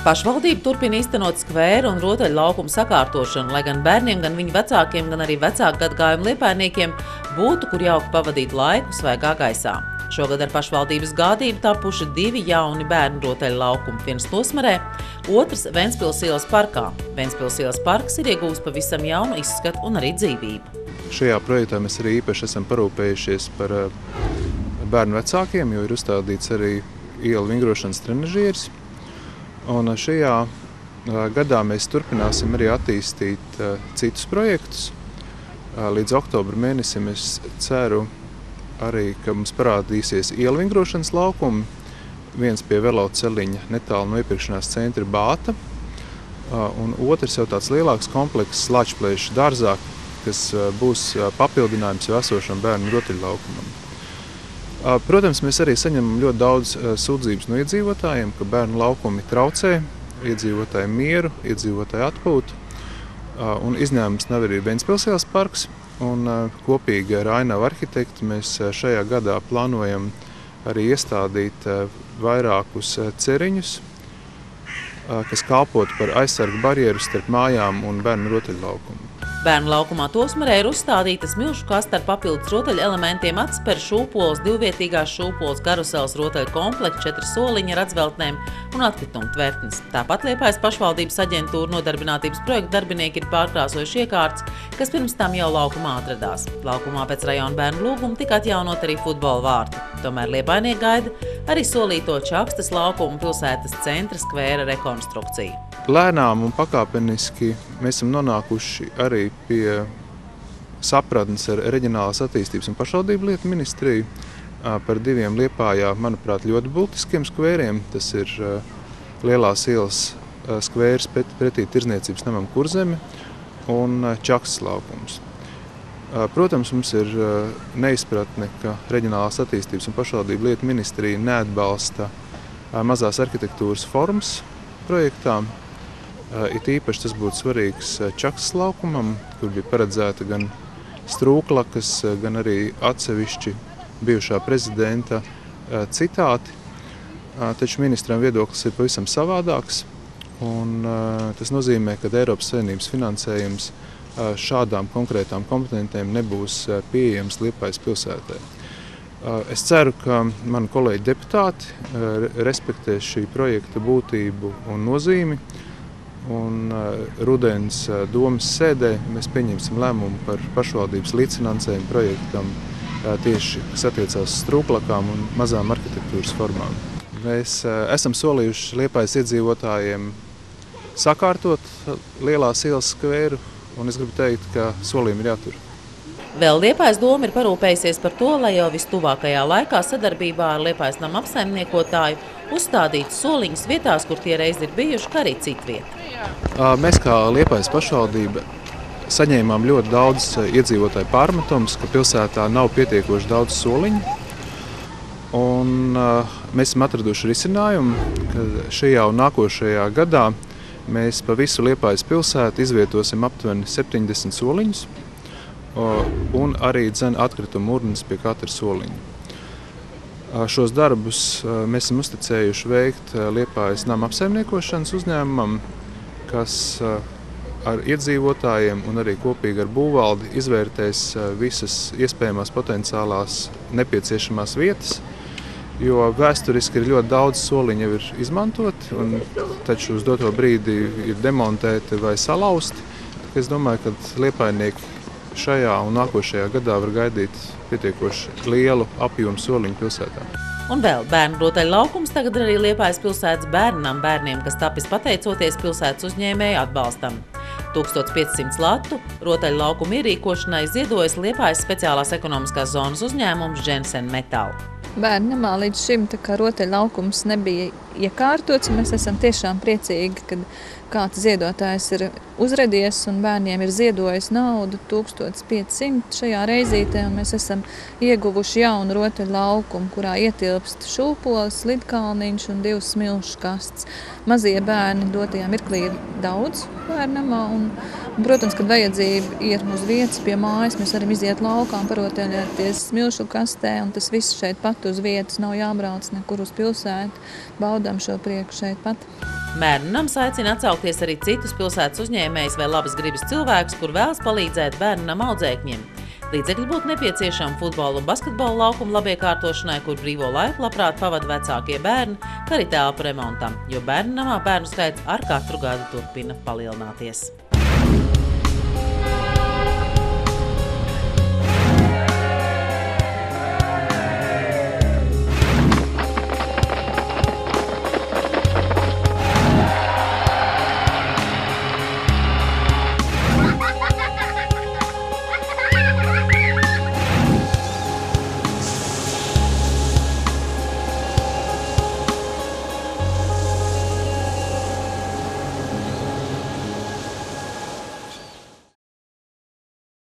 Pašvaldība turpina īstenot skvēru un rotaļu laukumu sakārtošanu, lai gan bērniem, gan viņu vecākiem, gan arī vecāku gadagājumu liepājniekiem būtu, kur jauki pavadīt laiku svaigā gaisā. Šogad ar pašvaldības gādību tapuši 2 jauni bērnu rotaļu laukumi, viens Tosmarē, otrs Ventspils ielas parkā. Ventspils ielas parks ir iegūs pavisam jaunu izskatu un arī dzīvību. Šajā projektā mēs arī īpaši esam parūpējušies par bērnu vecākiem, jo ir uzstādīts arī ielu vingrošanas trenažieris. Un šajā gadā mēs turpināsim arī attīstīt citus projektus. Līdz oktobra mēnesim es ceru arī, ka mums parādīsies ielu vingrošanas laukumi. Viens pie veloceliņa netālu no iepirkšanās centra Bāta. Un otrs jau tāds lielāks komplekss Lāčplēša dārzā, kas būs papildinājums jau esošam bērnu rotaļlaukumam. Protams, mēs arī saņemam ļoti daudz sūdzības no iedzīvotājiem, ka bērnu laukumi traucē iedzīvotāju mieru, iedzīvotāju atpūtu. Un izņēmums nav arī Ventspils ielas parks. Un kopīgi ar Ainavu arhitektu mēs šajā gadā plānojam arī iestādīt vairākus ceriņus, kas kalpotu par aizsargu barjeru starp mājām un bērnu rotaļlaukumu. Bērnu laukumā Tosmarē ir uzstādīta smilšu kaste ar papildus rotaļu elementiem, atspēr šūpoles, 2-vietīgās šūpoles, karuseles rotaļu komplekts, 4 soliņi ar atzveltnēm un atkritumu tvertnes. Tāpat Liepājas pašvaldības aģentūra nodarbinātības projekta darbinieki ir pārkrāsojuši iekārtas, kas pirms tam jau laukumā atradās. Laukumā pēc rajona bērnu lūguma tika atjaunot arī futbola vārti. Tomēr liepājnieki gaida arī solīto Čakstas laukumu pilsētas centra skvēra rekonstrukciju. Lēnām un pakāpeniski mēs esam nonākuši arī pie sapratnes ar Reģionālās attīstības un pašvaldību lietu ministriju par 2 Liepājā, manuprāt, ļoti būtiskiem skvēriem. Tas ir Lielās ielas skvērs pretī Tirdzniecības namam Kurzeme un Čakstas laukums. Protams, mums ir neizpratne, ka Reģionālās attīstības un pašvaldību lietu ministrija neatbalsta mazās arhitektūras formas projektām. It īpaši tas būtu svarīgs Čakstas laukumam, kur bija paredzēta gan strūklakas, gan arī atsevišķi bijušā prezidenta citāti. Taču ministram viedoklis ir pavisam savādāks. Un tas nozīmē, ka Eiropas Savienības finansējums šādām konkrētām komponentēm nebūs pieejams Liepājas pilsētē. Es ceru, ka mani kolēģi deputāti respektēs šī projekta būtību un nozīmi. Un rudens domas sēdē mēs pieņemsim lēmumu par pašvaldības līdzfinansējumu projektam tieši, kas attiecās strūklakām un mazām arhitektūras formām. Mēs esam solījuši Liepājas iedzīvotājiem sakārtot Lielās ielas skvēru, un es gribu teikt, ka solījumi ir jātur. Vēl Liepājas doma ir parūpējusies par to, lai jau vistuvākajā laikā sadarbībā ar Liepājas nama apsaimniekotāju uzstādītu soliņus vietās, kur tie reiz ir bijuši, kā arī citviet. Mēs kā Liepājas pašvaldība saņēmām ļoti daudz iedzīvotāju pārmetumus, ka pilsētā nav pietiekoši daudz soliņu. Un mēs esam atraduši risinājumu, ka šajā un nākošajā gadā mēs pa visu Liepājas pilsētu izvietosim aptuveni 70 soliņus. Un arī atkritumu urnas pie katra soliņa. Šos darbus mēs esam uzticējuši veikt Liepājas nama apsaimniekošanas uzņēmumam, kas ar iedzīvotājiem un arī kopīgi ar būvvaldi izvērtēs visas iespējamās potenciālās nepieciešamās vietas, jo vēsturiski ir ļoti daudz soliņu jau ir izmantoti, taču uz doto brīdi ir demontēti vai salauzti. Es domāju, ka liepājnieki šajā un nākošajā gadā var gaidīt pietiekoši lielu apjomu soliņu pilsētā. Un vēl bērnu rotaļu laukums tagad arī Liepājas pilsētas bērniem, kas tapis pateicoties pilsētas uzņēmēju atbalstam. 1500 latu rotaļu laukumu ierīkošanai ziedojas Liepājas speciālās ekonomiskās zonas uzņēmums Jensen Metal. Bērnu namā līdz šim rotaļu laukums nebija iekārtots. Mēs esam tiešām priecīgi, kad kāds ziedotājs ir uzradies un bērniem ir ziedojis naudu 1500 šajā reizītē. Un mēs esam ieguvuši jaunu rotaļu laukumu, kurā ietilpst šūpoles, lidkalniņš un 2 smilšu kastes. Mazie bērni dotajā mirklī ir daudz bērnu namā. Un, protams, kad vajadzība ir uz vietas pie mājas, mēs varam iziet laukā un parotaļoties smilšu kastē. Un tas viss šeit pat uz vietas, nav jābrauc nekur uz pilsētu. Baudām šo prieku šeit pat. Bērnu nams aicina atsaukties arī citus pilsētas uzņēmējus vai labas gribas cilvēkus, kur vēlas palīdzēt bērnu nama audzēkņiem. Līdzekļi būtu nepieciešami futbola un basketbola laukumu labiekārtošanai, kur brīvo laiku labprāt pavada vecākie bērni, kā arī telpu remontam, jo bērnu namā bērnu skaits ar katru gadu turpina palielināties.